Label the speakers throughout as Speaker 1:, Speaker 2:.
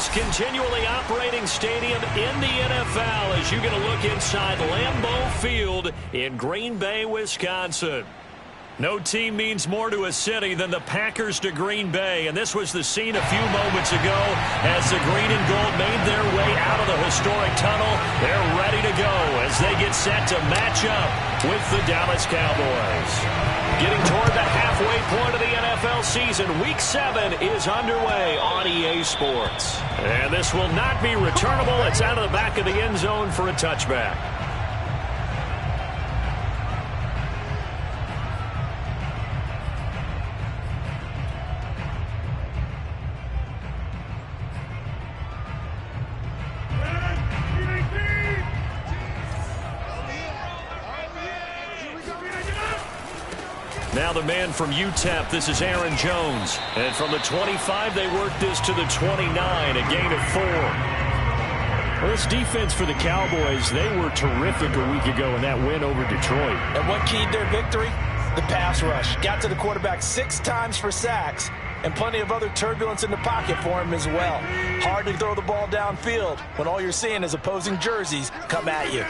Speaker 1: most continually operating stadium in the NFL as you get a look inside Lambeau Field in Green Bay, Wisconsin. No team means more to a city than the Packers to Green Bay, and this was the scene a few moments ago as the green and gold made their way out of the historic tunnel. They're ready to go as they get set to match up with the Dallas Cowboys. Getting toward the halfway point of the NFL season, Week 7 is underway on EA Sports. And this will not be returnable. It's out of the back of the end zone for a touchback. Now the man from UTEP, this is Aaron Jones. And from the 25, they work this to the 29, a gain of 4. Well, this defense for the Cowboys, they were terrific a week ago in that win over Detroit.
Speaker 2: And what keyed their victory? The pass rush. Got to the quarterback 6 times for sacks, and plenty of other turbulence in the pocket for him as well. Hard to throw the ball downfield when all you're seeing is opposing jerseys come at you.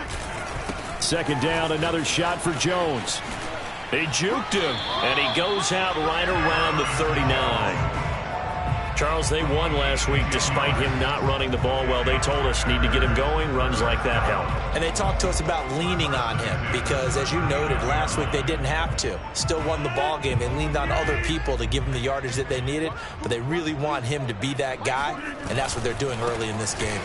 Speaker 1: Second down, another shot for Jones. They juked him, and he goes out right around the 39. Charles, they won last week despite him not running the ball well. They told us need to get him going. Runs like that help.
Speaker 2: And they talked to us about leaning on him because, as you noted, last week they didn't have to. Still won the ball game. They leaned on other people to give them the yardage that they needed, but they really want him to be that guy, and that's what they're doing early in this game.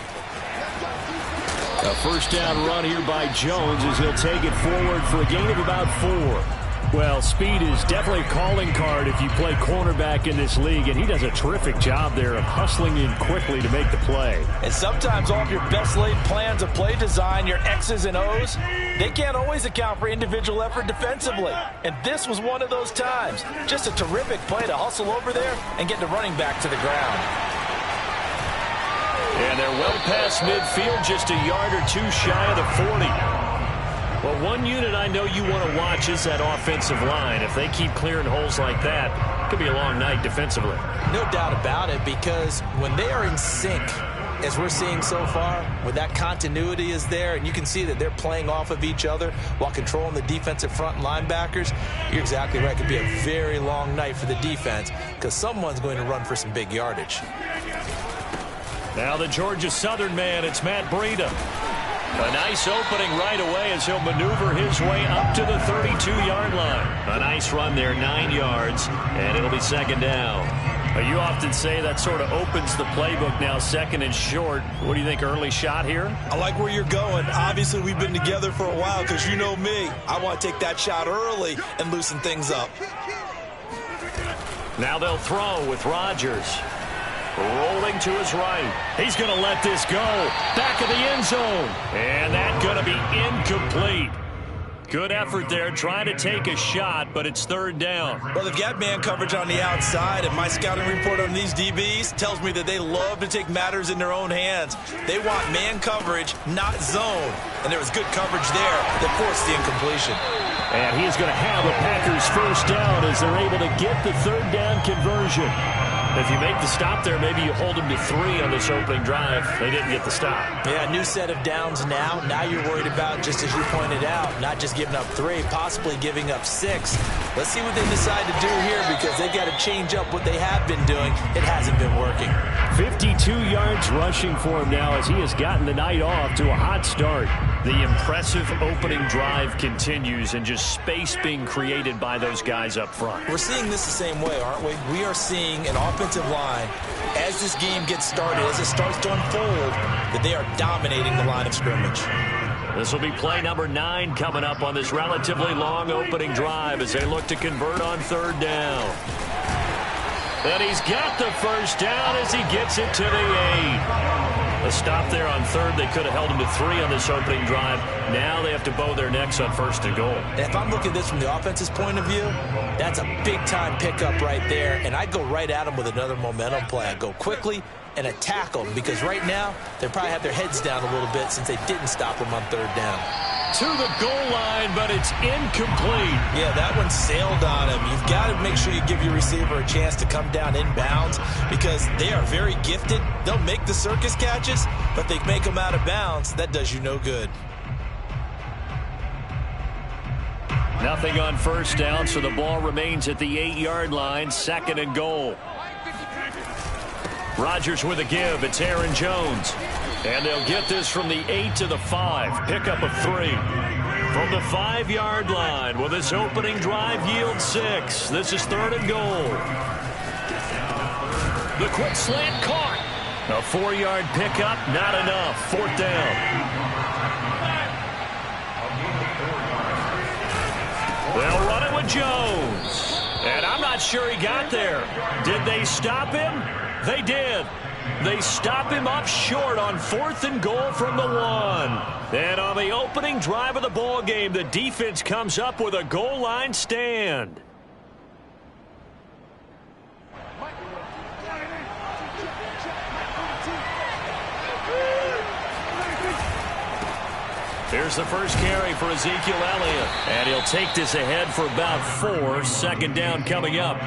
Speaker 1: A first down run here by Jones as he'll take it forward for a gain of about 4. Well, speed is definitely a calling card if you play cornerback in this league, and he does a terrific job there of hustling in quickly to make the play.
Speaker 2: And sometimes all of your best laid plans of play design, your X's and O's, they can't always account for individual effort defensively. And this was one of those times. Just a terrific play to hustle over there and get the running back to the ground.
Speaker 1: And they're well past midfield, just a yard or two shy of the 40. Well, one unit I know you want to watch is that offensive line. If they keep clearing holes like that, it could be a long night defensively.
Speaker 2: No doubt about it, because when they are in sync, as we're seeing so far, when that continuity is there, and you can see that they're playing off of each other while controlling the defensive front and linebackers, you're exactly right. It could be a very long night for the defense because someone's going to run for some big yardage.
Speaker 1: Now the Georgia Southern man, it's Matt Breida. A nice opening right away as he'll maneuver his way up to the 32-yard line. A nice run there, 9 yards, and it'll be second down. You often say that sort of opens the playbook now, second and short. What do you think, early shot here?
Speaker 3: I like where you're going. Obviously, we've been together for a while because you know me. I want to take that shot early and loosen things up.
Speaker 1: Now they'll throw with Rodgers. Rolling to his right. He's going to let this go. Back of the end zone. And that's going to be incomplete. Good effort there, trying to take a shot, but it's third down.
Speaker 3: Well, they've got man coverage on the outside, and my scouting report on these DBs tells me that they love to take matters in their own hands. They want man coverage, not zone. And there was good coverage there that forced the incompletion.
Speaker 1: And he's going to have a Packers first down as they're able to get the third down conversion. If you make the stop there, maybe you hold them to 3 on this opening drive. They didn't get the stop.
Speaker 2: Yeah, new set of downs now. Now you're worried about, just as you pointed out, not just giving up 3, possibly giving up 6. Let's see what they decide to do here because they've got to change up what they have been doing. It hasn't been working.
Speaker 1: 52 yards rushing for him now as he has gotten the night off to a hot start. The impressive opening drive continues and just space being created by those guys up front.
Speaker 2: We're seeing this the same way, aren't we? We are seeing an offensive line, as this game gets started, as it starts to unfold, that they are dominating the line of scrimmage.
Speaker 1: This will be play number 9 coming up on this relatively long opening drive as they look to convert on third down. And he's got the first down as he gets it to the 8. A stop there on third. They could have held him to 3 on this opening drive. Now they have to bow their necks on first and goal.
Speaker 2: And if I'm looking at this from the offense's point of view, that's a big-time pickup right there. And I'd go right at him with another momentum play. I'd go quickly and attack them because right now they probably have their heads down a little bit since they didn't stop them on third down.
Speaker 1: to the goal line, but it's incomplete.
Speaker 2: Yeah, that one sailed on him. You've got to make sure you give your receiver a chance to come down inbounds because they are very gifted. They'll make the circus catches, but they make them out of bounds. That does you no good.
Speaker 1: Nothing on first down, so the ball remains at the 8-yard line, 2nd and goal. Rodgers with a give. It's Aaron Jones. And they'll get this from the 8 to the 5. Pickup of 3. From the 5-yard line, will this opening drive yield 6? This is 3rd and goal. The quick slant caught. A 4-yard pickup, not enough. 4th down. They'll run it with Jones. And I'm not sure he got there. Did they stop him? They did. They stop him up short on 4th and goal from the 1. And on the opening drive of the ball game, the defense comes up with a goal line stand. Here's the first carry for Ezekiel Elliott. And he'll take this ahead for about 4. 2nd down coming up.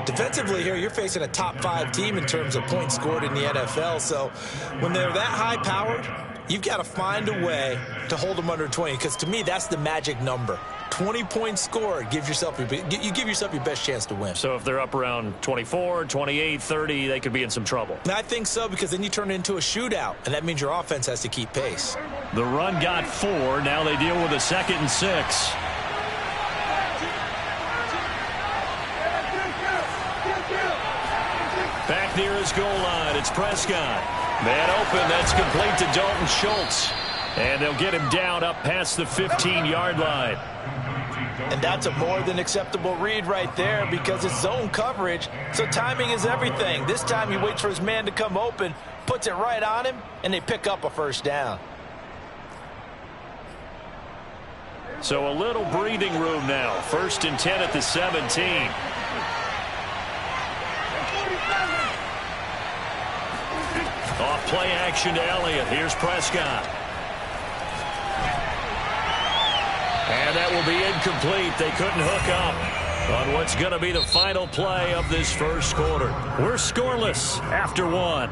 Speaker 2: Defensively here, you're facing a top 5 team in terms of points scored in the NFL. So when they're that high-powered, you've got to find a way to hold them under 20. Because to me, that's the magic number. 20 points scored, you give yourself your best chance to win.
Speaker 1: So if they're up around 24, 28, 30, they could be in some trouble.
Speaker 2: And I think so, because then you turn it into a shootout, and that means your offense has to keep pace.
Speaker 1: The run got 4. Now they deal with a 2nd and 6. Back near his goal line, it's Prescott. Man open, that's complete to Dalton Schultz. And they'll get him down up past the 15-yard line.
Speaker 2: And that's a more than acceptable read right there because it's zone coverage, so timing is everything. This time he waits for his man to come open, puts it right on him, and they pick up a 1st down.
Speaker 1: So a little breathing room now. 1st and 10 at the 17. Off play action to Elliott. Here's Prescott. And that will be incomplete. They couldn't hook up on what's going to be the final play of this first quarter. We're scoreless after 1.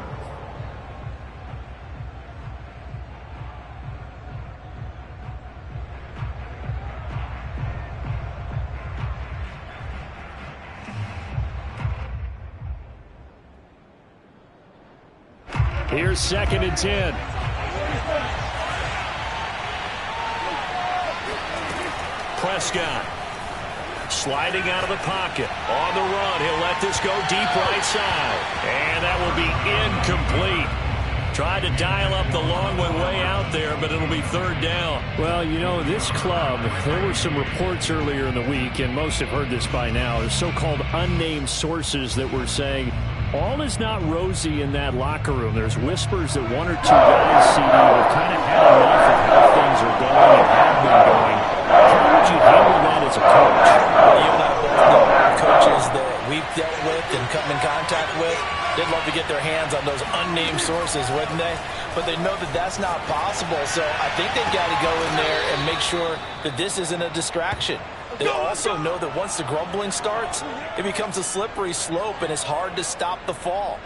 Speaker 1: Here's 2nd and 10. Prescott sliding out of the pocket. On the run, he'll let this go deep right side. And that will be incomplete. Tried to dial up the long way out there, but it'll be 3rd down.
Speaker 4: Well, you know, this club, there were some reports earlier in the week, and most have heard this by now, the so-called unnamed sources that were saying all is not rosy in that locker room. There's whispers that 1 or 2 guys, CD, have kind of had enough of how things are going and have been going. How would you handle that as a coach?
Speaker 2: You and I both know coaches that we've dealt with and come in contact with. They'd love to get their hands on those unnamed sources, wouldn't they? But they know that that's not possible, so I think they've got to go in there and make sure that this isn't a distraction. They also know that once the grumbling starts, it becomes a slippery slope, and it's hard to stop the fall.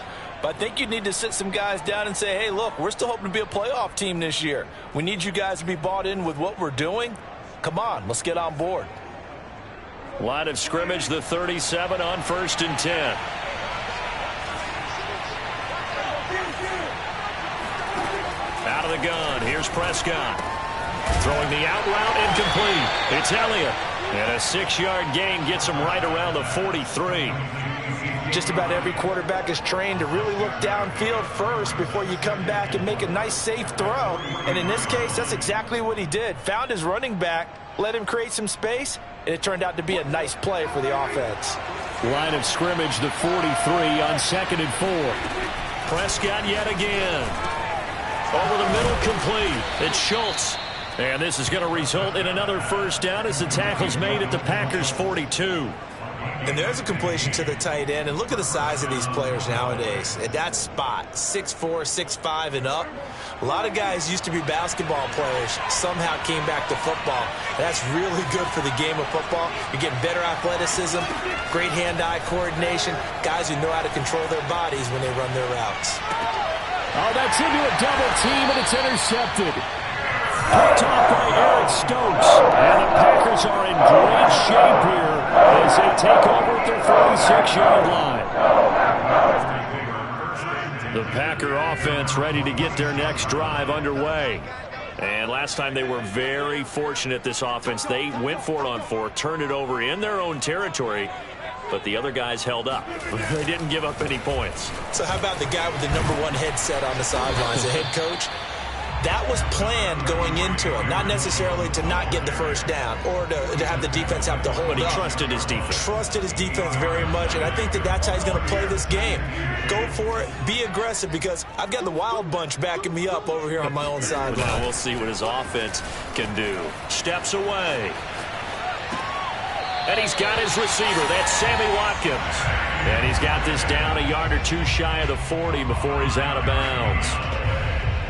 Speaker 2: But I think you need to sit some guys down and say, hey, look, we're still hoping to be a playoff team this year. We need you guys to be bought in with what we're doing. Come on, let's get on board.
Speaker 1: Line of scrimmage, the 37 on 1st and 10. Out of the gun, here's Prescott. Throwing the out route, incomplete. It's Elliott. And a 6-yard gain gets him right around the 43.
Speaker 2: Just about every quarterback is trained to really look downfield first before you come back and make a nice, safe throw. And in this case, that's exactly what he did. Found his running back, let him create some space, and it turned out to be a nice play for the offense.
Speaker 1: Line of scrimmage, the 43 on 2nd and 4. Prescott yet again. Over the middle, complete. It's Schultz. And this is going to result in another 1st down as the tackle's made at the Packers' 42.
Speaker 2: And there's a completion to the tight end. And look at the size of these players nowadays. At that spot, 6'4", 6'5", and up. A lot of guys used to be basketball players, somehow came back to football. That's really good for the game of football. You're getting better athleticism, great hand-eye coordination, guys who know how to control their bodies when they run their routes.
Speaker 4: Oh, that's into a double team, and it's intercepted. Picked off by Eric Stokes. And the Packers are in great shape here as they take over at their 46-yard line. The Packer offense ready to get their next drive underway. And last time they were very fortunate, this offense. They went for it on 4, turned it over in their own territory, but the other guys held up. They didn't give up any points.
Speaker 2: So how about the guy with the #1 headset on the sidelines, the head coach? That was planned going into it, not necessarily to not get the first down or to have the defense have to hold up.
Speaker 1: But he trusted his defense.
Speaker 2: Trusted his defense very much, and I think that's how he's going to play this game. Go for it, be aggressive, because I've got the Wild Bunch backing me up over here on my own sideline.
Speaker 1: Well, we'll see what his offense can do. Steps away. And he's got his receiver. That's Sammy Watkins. And he's got this down a yard or two shy of the 40 before he's out of bounds.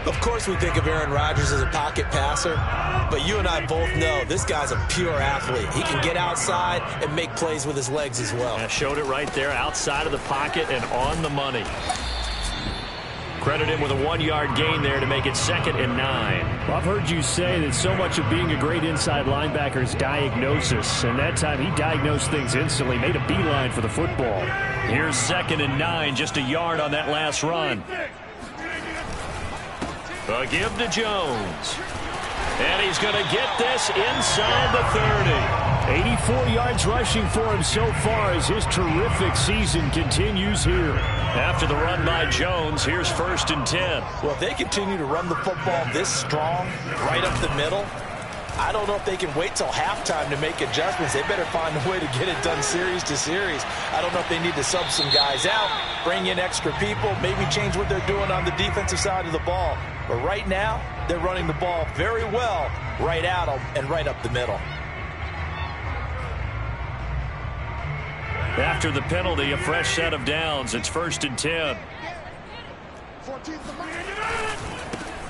Speaker 2: Of course we think of Aaron Rodgers as a pocket passer, but you and I both know this guy's a pure athlete. He can get outside and make plays with his legs as well.
Speaker 1: I showed it right there, outside of the pocket and on the money. Credit him with a 1-yard gain there to make it 2nd and 9.
Speaker 4: Well, I've heard you say that so much of being a great inside linebacker is diagnosis, and that time he diagnosed things instantly, made a beeline for the football.
Speaker 1: Here's 2nd and 9, just a yard on that last run. A give to Jones. And he's going to get this inside the 30.
Speaker 4: 84 yards rushing for him so far as his terrific season continues here.
Speaker 1: After the run by Jones, here's 1st and 10.
Speaker 2: Well, if they continue to run the football this strong, right up the middle, I don't know if they can wait till halftime to make adjustments. They better find a way to get it done series to series. I don't know if they need to sub some guys out, bring in extra people, maybe change what they're doing on the defensive side of the ball. But right now, they're running the ball very well right at them and right up the middle.
Speaker 1: After the penalty, a fresh set of downs. It's 1st and 10.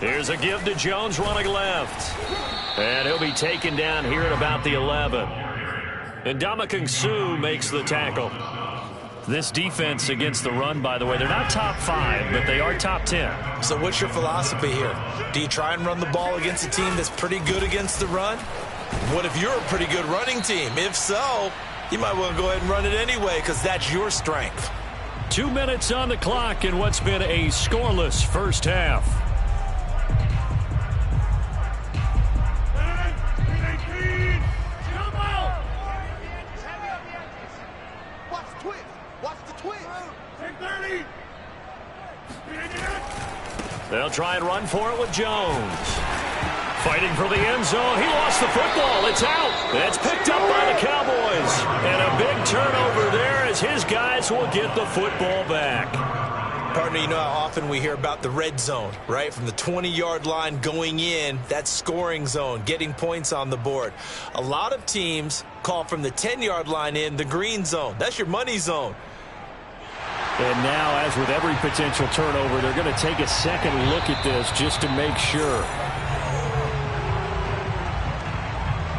Speaker 1: Here's a give to Jones running left. And he'll be taken down here at about the 11. And Ndamukong Suh makes the tackle. This defense against the run, by the way, they're not top 5, but they are top 10.
Speaker 2: So what's your philosophy here? Do you try and run the ball against a team that's pretty good against the run? What if you're a pretty good running team? If so, you might want to go ahead and run it anyway because that's your strength.
Speaker 1: 2 minutes on the clock in what's been a scoreless first half. They'll try and run for it with Jones. Fighting for the end zone. He lost the football. It's out. It's picked up by the Cowboys. And a big turnover there as his guys will get the football back.
Speaker 2: Partner, you know how often we hear about the red zone, right? From the 20-yard line going in, that scoring zone, getting points on the board. A lot of teams call from the 10-yard line in the green zone. That's your money zone.
Speaker 4: And now, as with every potential turnover, they're going to take a second look at this just to make sure.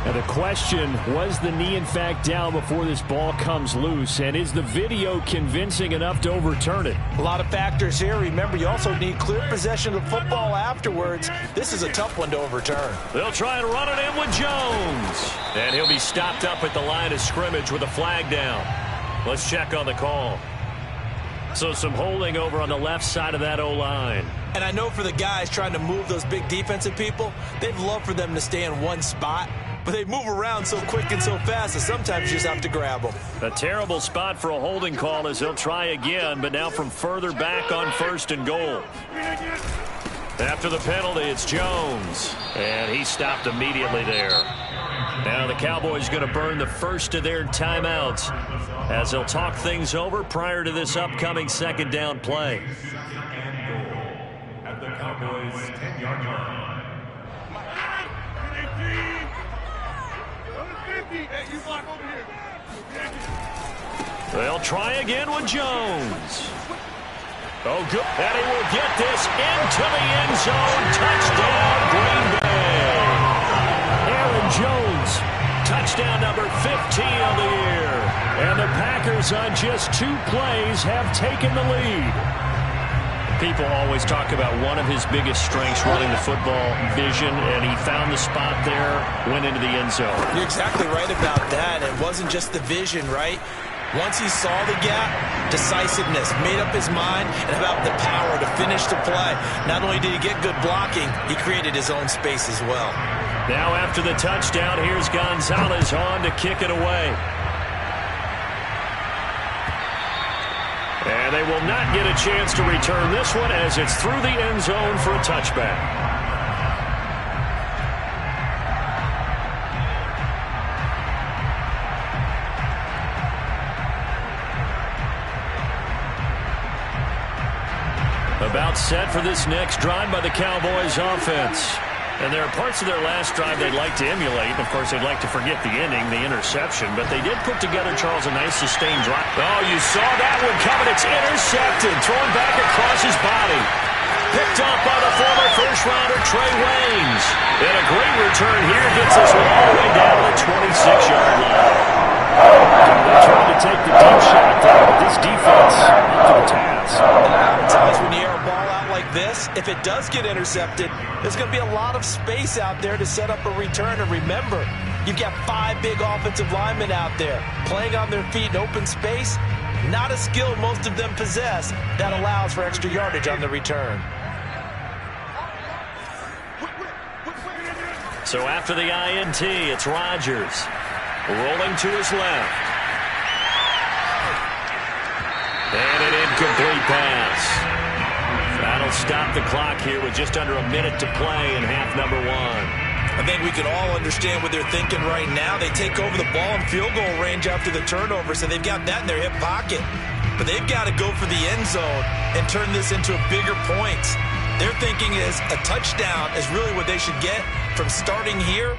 Speaker 4: Now the question, was the knee in fact down before this ball comes loose? And is the video convincing enough to overturn it?
Speaker 2: A lot of factors here. Remember, you also need clear possession of the football afterwards. This is a tough one to overturn.
Speaker 1: They'll try and run it in with Jones. And he'll be stopped up at the line of scrimmage with a flag down. Let's check on the call. So some holding over on the left side of that O-line.
Speaker 2: And I know for the guys trying to move those big defensive people, they'd love for them to stay in one spot. But they move around so quick and so fast that sometimes you just have to grab them.
Speaker 1: A terrible spot for a holding call as he'll try again, but now from further back on 1st and goal. After the penalty, it's Jones. And he stopped immediately there. Now the Cowboys going to burn the first of their timeouts as they'll talk things over prior to this upcoming 2nd down play.
Speaker 5: At the Cowboys 10-yard line. Hey, you block over here.
Speaker 1: They'll try again with Jones. Oh, good. And he will get this into the end zone. Touchdown, Green Bay. Aaron Jones, touchdown number 15 on the year. And the Packers on just 2 plays have taken the lead. People always talk about one of his biggest strengths running the football, vision, and he found the spot there, went into the end zone.
Speaker 2: You're exactly right about that. It wasn't just the vision, right? Once he saw the gap, decisiveness, made up his mind, and about the power to finish the play. Not only did he get good blocking, he created his own space as well.
Speaker 1: Now after the touchdown, here's Gonzalez on to kick it away. And they will not get a chance to return this one as it's through the end zone for a touchback. About set for this next drive by the Cowboys offense. And there are parts of their last drive they'd like to emulate. Of course, they'd like to forget the ending, the interception. But they did put together, Charles, a nice sustained drive. Oh, you saw that one coming. It's intercepted. Thrown back across his body. Picked up by the former first-rounder, Trey Waynes. And a great return here gets us all the way down to the 26-yard line. They tried to take the deep shot there, but this defense up to the task.
Speaker 2: Times when you air a ball out like this, if it does get intercepted, there's going to be a lot of space out there to set up a return. And remember, you've got 5 big offensive linemen out there playing on their feet in open space. Not a skill most of them possess that allows for extra yardage on the return.
Speaker 1: So after the INT, it's Rodgers. Rolling to his left. And an incomplete pass. That'll stop the clock here with just under a minute to play in half number 1.
Speaker 3: I think we can all understand what they're thinking right now. They take over the ball in field goal range after the turnover, so they've got that in their hip pocket. But they've got to go for the end zone and turn this into a bigger point. Their thinking is a touchdown is really what they should get from starting here.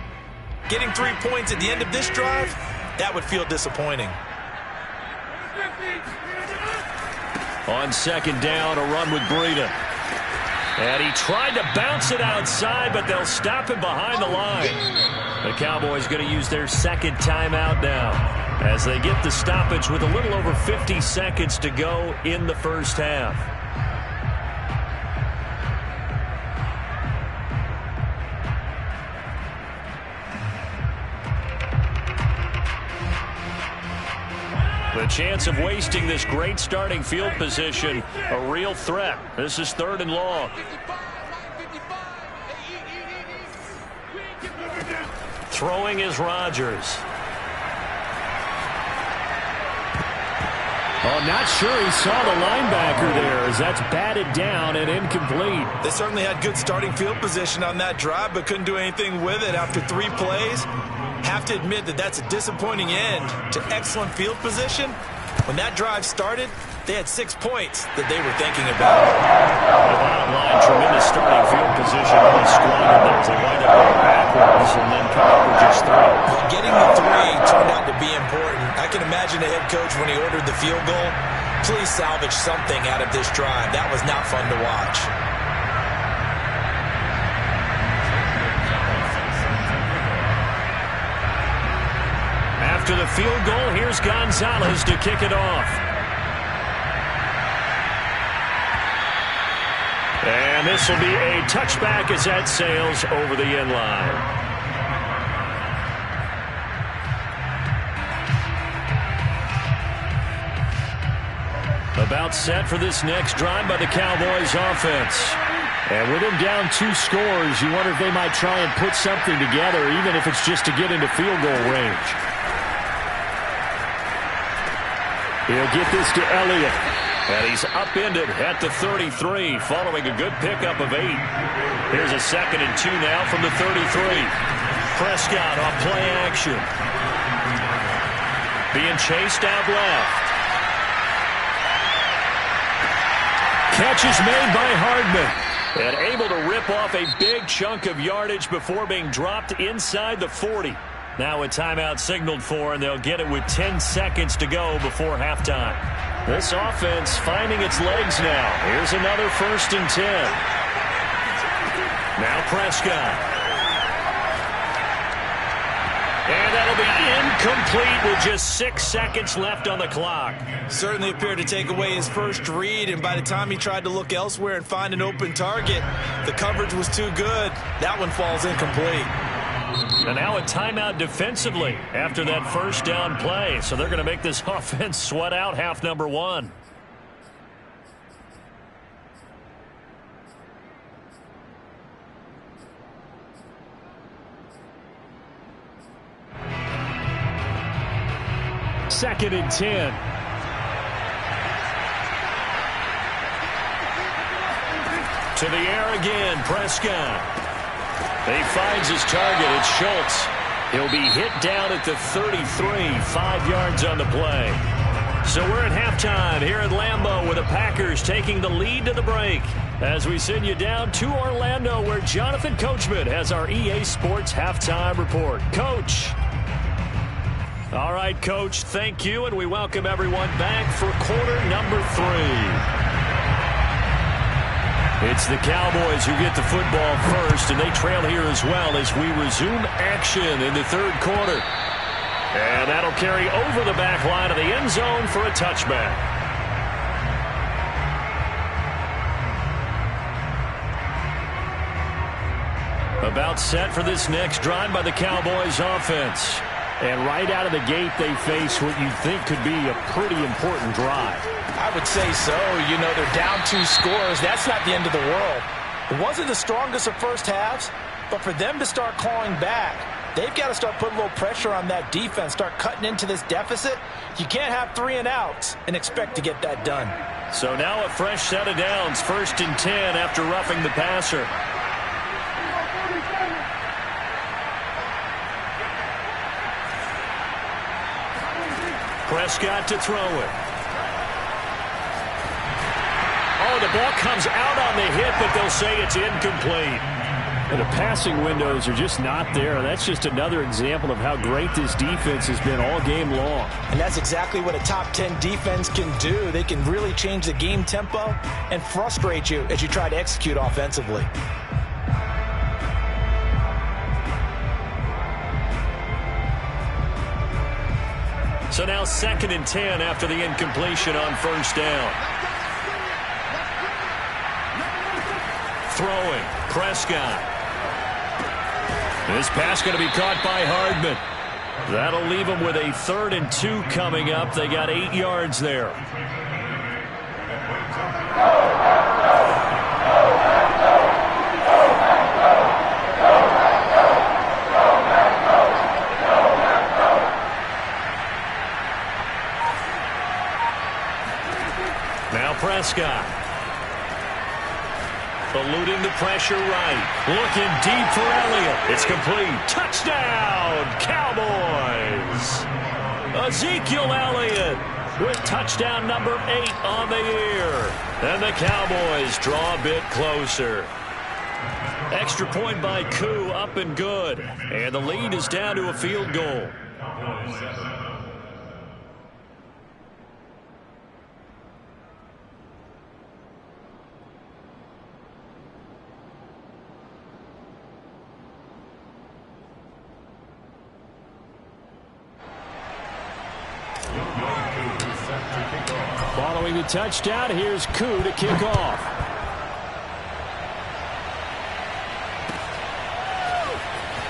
Speaker 3: Getting 3 points at the end of this drive, that would feel disappointing.
Speaker 1: On second down, a run with Breida. And he tried to bounce it outside, but they'll stop him behind the line. The Cowboys going to use their second timeout now as they get the stoppage with a little over 50 seconds to go in the first half. The chance of wasting this great starting field position, a real threat. This is 3rd and long. Throwing is Rodgers. Oh, not sure he saw the linebacker there as that's batted down and incomplete.
Speaker 3: They certainly had good starting field position on that drive, but couldn't do anything with it after 3 plays. Have to admit that that's a disappointing end to excellent field position. When that drive started, they had 6 points that they were thinking about.
Speaker 1: The bottom line, tremendous starting field position. Really squandered there as they wind up going backwards and then come up with just 3.
Speaker 2: Well, getting the 3 turned out to be important. I can imagine the head coach when he ordered the field goal. Please salvage something out of this drive. That was not fun to watch.
Speaker 1: After the field goal, here's Gonzalez to kick it off. And this will be a touchback as that sails over the end line. About set for this next drive by the Cowboys offense. And with them down 2 scores, you wonder if they might try and put something together, even if it's just to get into field goal range. He'll get this to Elliott. And he's upended at the 33, following a good pickup of 8. Here's a 2nd and 2 now from the 33. Prescott off play action. Being chased out left. Catch is made by Hardman. And able to rip off a big chunk of yardage before being dropped inside the 40. Now a timeout signaled for, and they'll get it with 10 seconds to go before halftime. This offense finding its legs now. Here's another 1st and 10. Now Prescott. And that'll be incomplete with just 6 seconds left on the clock.
Speaker 3: Certainly appeared to take away his first read, and by the time he tried to look elsewhere and find an open target, the coverage was too good. That one falls incomplete.
Speaker 1: And now a timeout defensively after that 1st down play. So they're going to make this offense sweat out half number 1. Second and 10. To the air again, Prescott. He finds his target. It's Schultz. He'll be hit down at the 33, 5 yards on the play. So we're at halftime here at Lambeau with the Packers taking the lead to the break. As we send you down to Orlando, where Jonathan Coachman has our EA Sports halftime report. Coach. All right, Coach, thank you, and we welcome everyone back for quarter number 3. It's the Cowboys who get the football first, and they trail here as well as we resume action in the 3rd quarter. And that'll carry over the back line of the end zone for a touchback. About set for this next drive by the Cowboys offense. And right out of the gate, they face what you think could be a pretty important drive.
Speaker 2: I would say so. You know, they're down 2 scores. That's not the end of the world. It wasn't the strongest of first halves, but for them to start clawing back, they've got to start putting a little pressure on that defense, start cutting into this deficit. You can't have 3 and outs and expect to get that done.
Speaker 1: So now a fresh set of downs, 1st and 10 after roughing the passer. Prescott to throw it. Oh, the ball comes out on the hit, but they'll say it's incomplete.
Speaker 4: And the passing windows are just not there. That's just another example of how great this defense has been all game long.
Speaker 2: And that's exactly what a top 10 defense can do. They can really change the game tempo and frustrate you as you try to execute offensively.
Speaker 1: So now 2nd and 10 after the incompletion on 1st down. Throwing, Prescott. This pass going to be caught by Hardman. That'll leave them with a 3rd and 2 coming up. They got 8 yards there. Now Prescott. Eluding the pressure right. Looking deep for Elliott. It's complete. Touchdown, Cowboys. Ezekiel Elliott with touchdown number 8 on the year. And the Cowboys draw a bit closer. Extra point by Koo, up and good. And the lead is down to a field goal. Following the touchdown, here's Koo to kick off.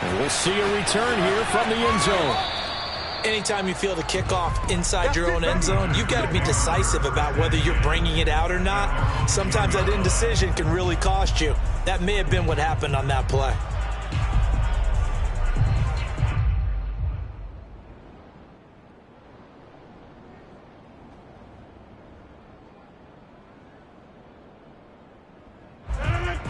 Speaker 1: And we'll see a return here from the end zone.
Speaker 2: Anytime you feel the kickoff inside your own end zone, you've got to be decisive about whether you're bringing it out or not. Sometimes that indecision can really cost you. That may have been what happened on that play.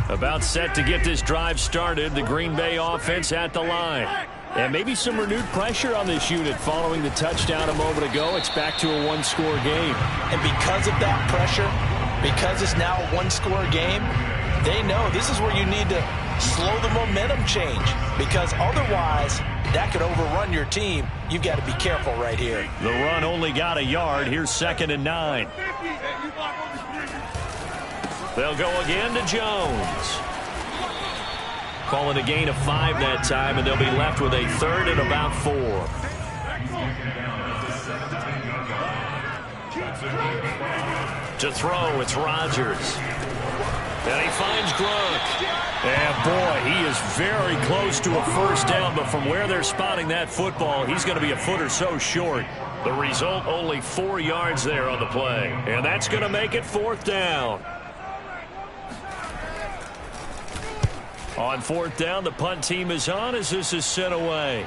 Speaker 1: About set to get this drive started. The Green Bay offense at the line. And maybe some renewed pressure on this unit following the touchdown a moment ago. It's back to a one-score game.
Speaker 2: And because of that pressure, because it's now a one-score game, they know this is where you need to slow the momentum change. Because otherwise, that could overrun your team. You've got to be careful right here.
Speaker 1: The run only got a yard. Here's 2nd and 9. They'll go again to Jones. Calling a gain of 5 that time, and they'll be left with a 3rd and about 4. To throw, it's Rodgers. And he finds Gronk. And boy, he is very close to a first down, but from where they're spotting that football, he's going to be a foot or so short. The result, only 4 yards there on the play. And that's going to make it 4th down. On 4th down, the punt team is on as this is sent away.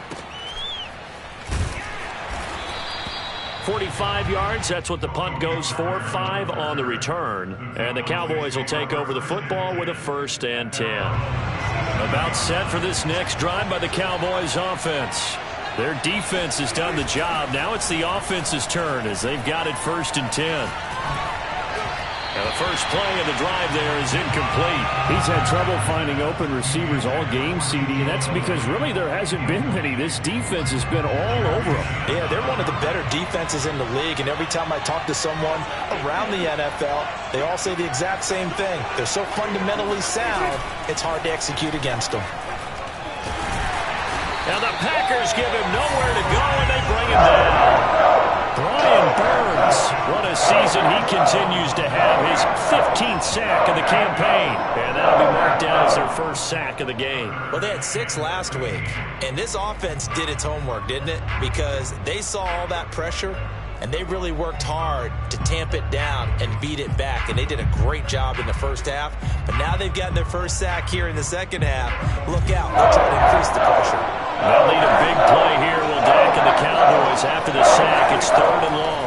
Speaker 1: 45 yards, that's what the punt goes for. 5 on the return. And the Cowboys will take over the football with a 1st and 10. About set for this next drive by the Cowboys offense. Their defense has done the job. Now it's the offense's turn as they've got it 1st and 10. And the first play of the drive there is incomplete.
Speaker 4: He's had trouble finding open receivers all game, CD, and that's because really there hasn't been many. This defense has been all over them.
Speaker 2: Yeah, they're one of the better defenses in the league, and every time I talk to someone around the NFL, they all say the exact same thing. They're so fundamentally sound, it's hard to execute against them.
Speaker 1: Now the Packers give him nowhere to go, and they bring him down. Brian Burns, what a season he continues to have. His 15th sack of the campaign. And that'll be marked down as their 1st sack of the game.
Speaker 2: Well, they had 6 last week. And this offense did its homework, didn't it? Because they saw all that pressure, and they really worked hard to tamp it down and beat it back. And they did a great job in the first half. But now they've gotten their 1st sack here in the second half. Look out. They'll try to increase the pressure.
Speaker 1: They'll need a big play here. Will Dak and the Cowboys after the sack. It's 3rd and long.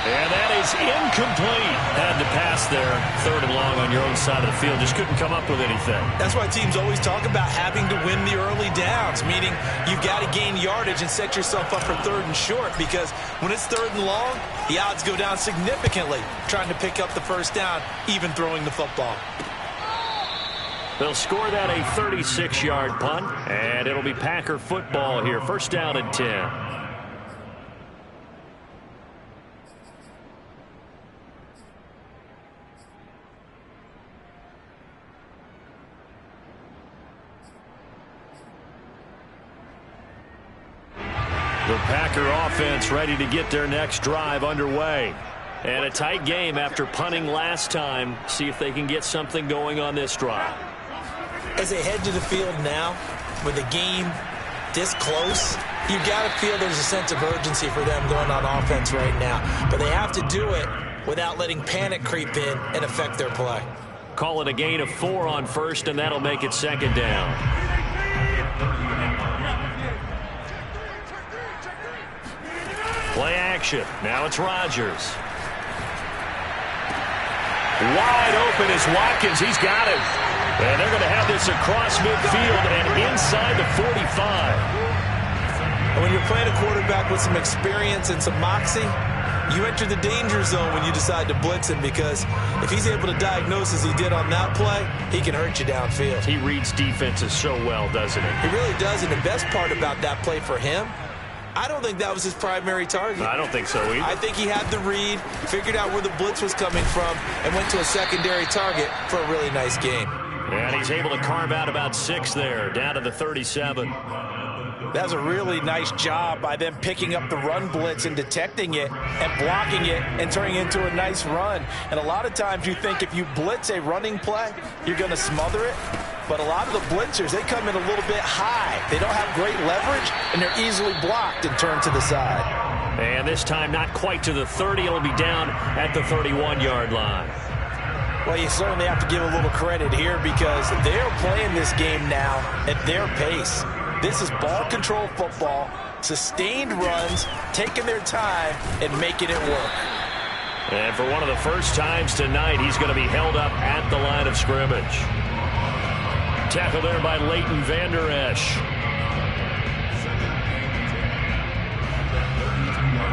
Speaker 1: And that is incomplete. Had to pass there. 3rd and long on your own side of the field. Just couldn't come up with anything.
Speaker 3: That's why teams always talk about having to win the early downs, meaning you've got to gain yardage and set yourself up for 3rd and short, because when it's 3rd and long, the odds go down significantly trying to pick up the first down, even throwing the football.
Speaker 1: They'll score that a 36-yard punt, and it'll be Packer football here. 1st down and 10. The Packer offense ready to get their next drive underway. And a tight game after punting last time. See if they can get something going on this drive.
Speaker 2: As they head to the field now, with the game this close, you've got to feel there's a sense of urgency for them going on offense right now. But they have to do it without letting panic creep in and affect their play.
Speaker 1: Call it a gain of 4 on 1st, and that'll make it 2nd down. Play action. Now it's Rodgers. Wide open is Watkins. He's got it. And they're going to have this across midfield and inside the 45.
Speaker 3: And when you're playing a quarterback with some experience and some moxie, you enter the danger zone when you decide to blitz him, because if he's able to diagnose as he did on that play, he can hurt you downfield.
Speaker 1: He reads defenses so well, doesn't he?
Speaker 3: He really does, and the best part about that play for him, I don't think that was his primary target.
Speaker 1: I don't think so either.
Speaker 3: I think he had the read, figured out where the blitz was coming from, and went to a secondary target for a really nice game.
Speaker 1: And he's able to carve out about 6 there, down to the 37.
Speaker 3: That was a really nice job by them picking up the run blitz and detecting it and blocking it and turning it into a nice run. And a lot of times you think if you blitz a running play, you're going to smother it. But a lot of the blitzers, they come in a little bit high. They don't have great leverage, and they're easily blocked and turned to the side.
Speaker 1: And this time not quite to the 30. It'll be down at the 31-yard line.
Speaker 2: Well, you certainly have to give a little credit here, because they're playing this game now at their pace. This is ball control football, sustained runs, taking their time and making it work.
Speaker 1: And for one of the first times tonight, he's going to be held up at the line of scrimmage. Tackle there by Leighton Vander Esch.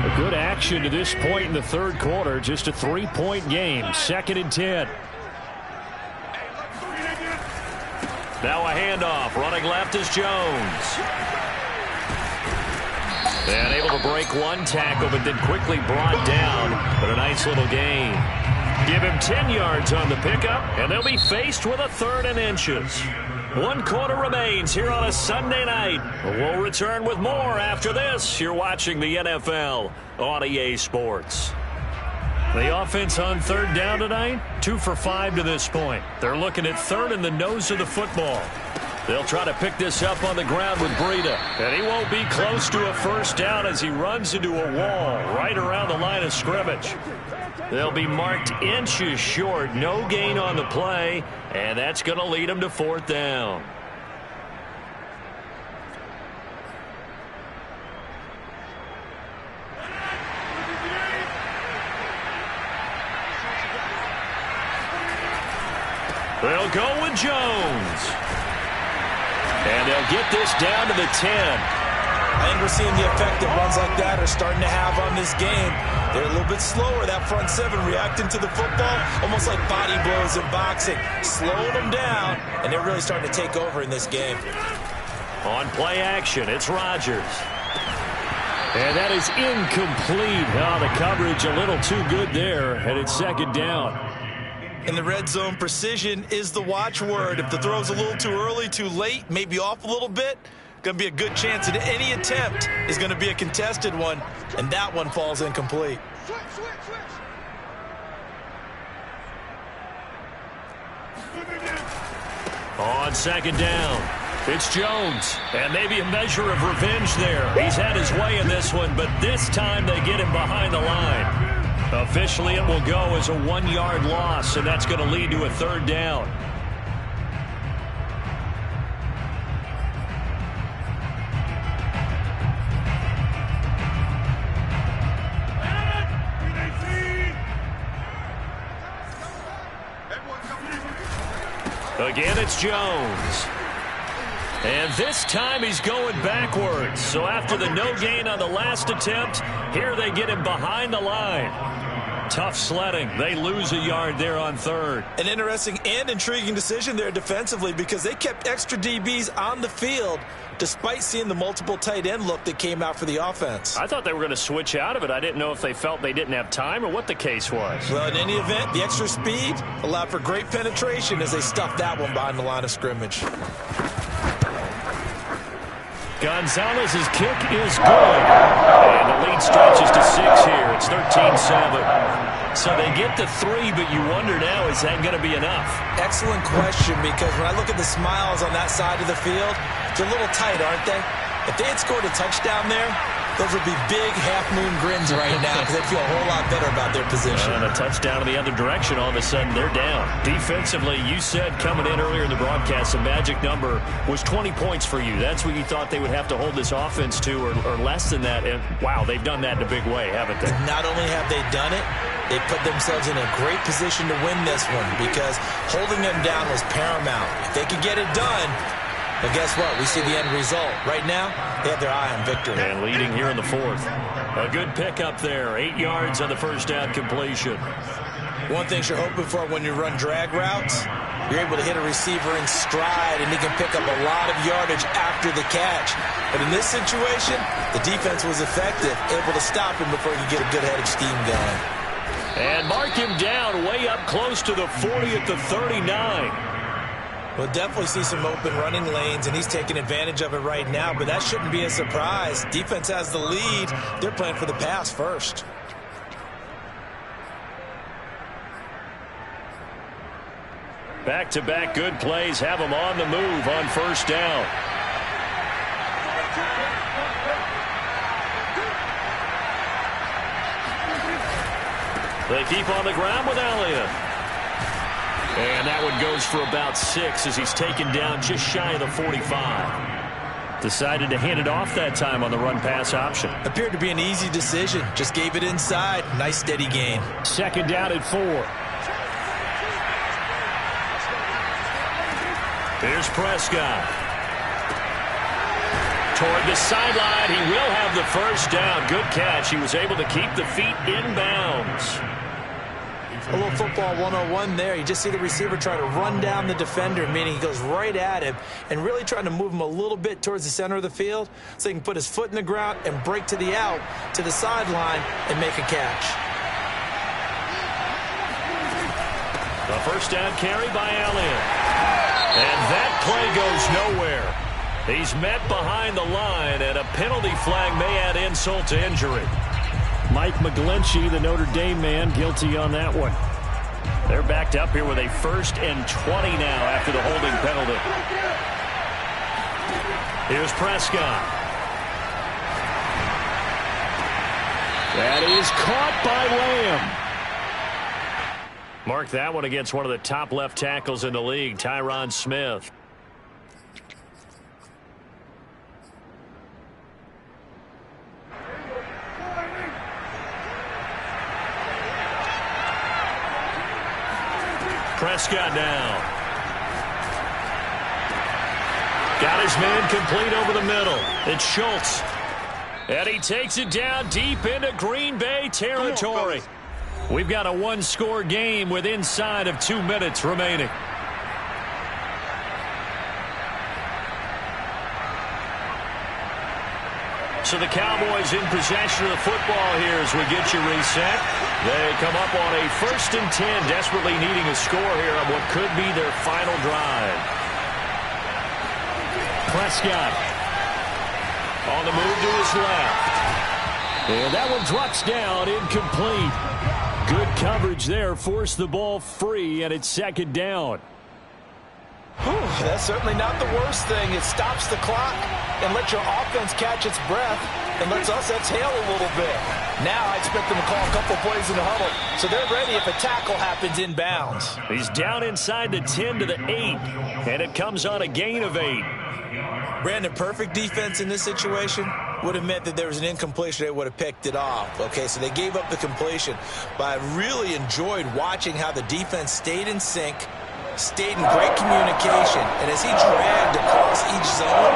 Speaker 4: A good action to this point in the 3rd quarter. Just a 3-point game. 2nd and 10.
Speaker 1: Now a handoff. Running left is Jones. And able to break one tackle, but then quickly brought down. But a nice little gain. Give him 10 yards on the pickup, and they'll be faced with a 3rd and inches. 1 quarter remains here on a Sunday night. We'll return with more after this. You're watching the NFL on EA Sports. The offense on 3rd down tonight, 2 for 5 to this point. They're looking at 3rd in the nose of the football. They'll try to pick this up on the ground with Breida. And he won't be close to a 1st down as he runs into a wall right around the line of scrimmage. They'll be marked inches short. No gain on the play. And that's going to lead them to 4th down. They'll go with Jones. And they'll get this down to the 10.
Speaker 3: I think we're seeing the effect that runs like that are starting to have on this game. They're a little bit slower, that front 7, reacting to the football, almost like body blows in boxing, slowing them down, and they're really starting to take over in this game.
Speaker 1: On play action, it's Rodgers. And that is incomplete. Oh, the coverage a little too good there, and it's 2nd down.
Speaker 3: In the red zone, precision is the watchword. If the throw's a little too early, too late, maybe off a little bit, going to be a good chance that any attempt is going to be a contested one, and that one falls incomplete.
Speaker 1: On 2nd down, it's Jones, and maybe a measure of revenge there. He's had his way in this one, but this time they get him behind the line. Officially, it will go as a 1-yard loss, and that's going to lead to a 3rd down. Again, it's Jones. And this time he's going backwards. So after the no gain on the last attempt, here they get him behind the line. Tough sledding. They lose a yard there on 3rd.
Speaker 3: An interesting and intriguing decision there defensively because they kept extra DBs on the field despite seeing the multiple tight end look that came out for the offense.
Speaker 4: I thought they were going to switch out of it. I didn't know if they felt they didn't have time or what the case was.
Speaker 3: Well, in any event, the extra speed allowed for great penetration as they stuffed that one behind the line of scrimmage.
Speaker 1: Gonzalez's kick is good. And the lead stretches to 6 here. It's 13-7. So they get to 3, but you wonder now, is that going to be enough?
Speaker 3: Excellent question, because when I look at the smiles on that side of the field, they're a little tight, aren't they? If they had scored a touchdown there, those would be big half-moon grins right now because they'd feel a whole lot better about their position.
Speaker 1: And a touchdown in the other direction, all of a sudden they're down. Defensively, you said coming in earlier in the broadcast, the magic number was 20 points for you. That's what you thought they would have to hold this offense to or less than that. And, wow, they've done that in a big way, haven't they?
Speaker 3: Not only have they done it, they put themselves in a great position to win this one because holding them down was paramount. If they could get it done, but guess what? We see the end result. Right now, they have their eye on victory.
Speaker 1: And leading here in the 4th. A good pickup there. 8 yards on the 1st down completion.
Speaker 3: One thing you're hoping for when you run drag routes, you're able to hit a receiver in stride, and he can pick up a lot of yardage after the catch. But in this situation, the defense was effective, able to stop him before he could get a good head of steam going.
Speaker 1: And mark him down way up close to the 40 at the 39.
Speaker 3: We'll definitely see some open running lanes, and he's taking advantage of it right now, but that shouldn't be a surprise. Defense has the lead. They're playing for the pass first.
Speaker 1: Back-to-back good plays have them on the move on 1st down. They keep on the ground with Elliott. And that one goes for about 6 as he's taken down just shy of the 45. Decided to hand it off that time on the run-pass option.
Speaker 3: Appeared to be an easy decision. Just gave it inside. Nice steady gain.
Speaker 1: 2nd down at 4. Here's Prescott. Toward the sideline. He will have the 1st down. Good catch. He was able to keep the feet in bounds.
Speaker 2: A little football 101 there. You just see the receiver try to run down the defender, meaning he goes right at him and really trying to move him a little bit towards the center of the field so he can put his foot in the ground and break to the out, to the sideline, and make a catch.
Speaker 1: The first down carry by Elliott. And that play goes nowhere. He's met behind the line, and a penalty flag may add insult to injury.
Speaker 4: Mike McGlinchey, the Notre Dame man, guilty on that one. They're backed up here with a 1st and 20 now after the holding penalty.
Speaker 1: Here's Prescott.
Speaker 4: That is caught by Lamb.
Speaker 1: Mark that one against one of the top left tackles in the league, Tyron Smith. Prescott now. Got his man complete over the middle. It's Schultz. And he takes it down deep into Green Bay territory. We've got a one-score game with inside of 2 minutes remaining. So the Cowboys in possession of the football here as we get you reset. They come up on a 1st and 10, desperately needing a score here on what could be their final drive. Prescott on the move to his left. And that one drops down, incomplete. Good coverage there, forced the ball free, and it's 2nd down.
Speaker 2: That's certainly not the worst thing. It stops the clock and lets your offense catch its breath and lets us exhale a little bit. Now I expect them to call a couple plays in the huddle, so they're ready if a tackle happens inbounds.
Speaker 1: He's down inside the 10 to the 8, and it comes on a gain of 8.
Speaker 3: Brandon, perfect defense in this situation would have meant that there was an incompletion. They would have picked it off. Okay, so they gave up the completion. But I really enjoyed watching how the defense stayed in sync, stayed in great communication, and as he dragged across each zone,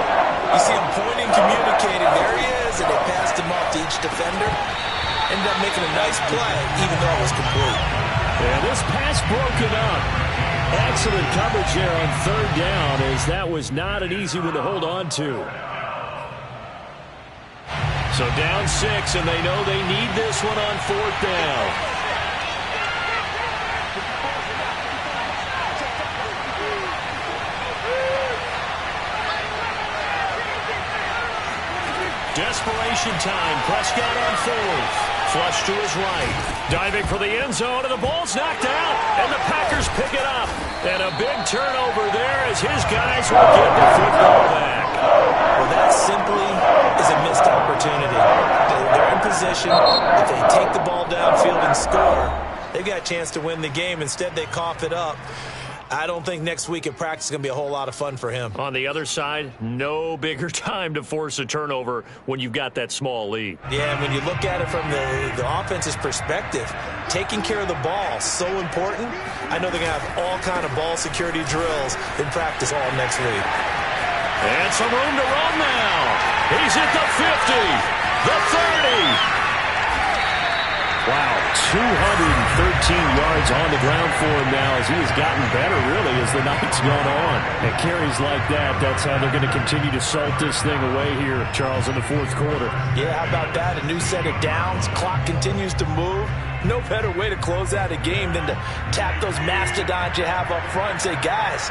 Speaker 3: you see him pointing, communicating. There he is, and they passed him off to each defender. Ended up making a nice play, even though it was complete.
Speaker 1: And this pass broken up. Excellent coverage here on 3rd down, as that was not an easy one to hold on to. So down 6, and they know they need this one on 4th down. Desperation time. Prescott on 4th. Flush to his right. Diving for the end zone, and the ball's knocked out, and the Packers pick it up. And a big turnover there as his guys will get the football back.
Speaker 2: Well, that simply is a missed opportunity. They're in position. If they take the ball downfield and score, they've got a chance to win the game. Instead, they cough it up. I don't think next week at practice is going to be a whole lot of fun for him.
Speaker 1: On the other side, no bigger time to force a turnover when you've got that small lead.
Speaker 2: Yeah, and when you look at it from the offense's perspective, taking care of the ball, so important. I know they're going to have all kind of ball security drills in practice all next week.
Speaker 1: And some room to run now. He's at the 50, the 30. Wow, 213 yards on the ground for him now as he has gotten better, really, as the night's gone on. And carries like that, that's how they're going to continue to salt this thing away here, Charles, in the 4th quarter.
Speaker 2: Yeah, how about that? A new set of downs. Clock continues to move. No better way to close out a game than to tap those mastodons you have up front and say, guys,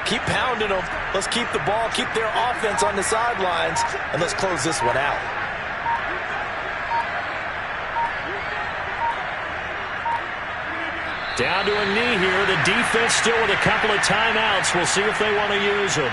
Speaker 2: keep pounding them. Let's keep the ball, keep their offense on the sidelines, and let's close this one out.
Speaker 1: Down to a knee here. The defense still with a couple of timeouts. We'll see if they want to use them.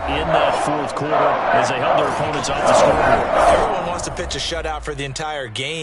Speaker 1: In that 4th quarter as they held their opponents off the scoreboard.
Speaker 2: Everyone wants to pitch a shutout for the entire game.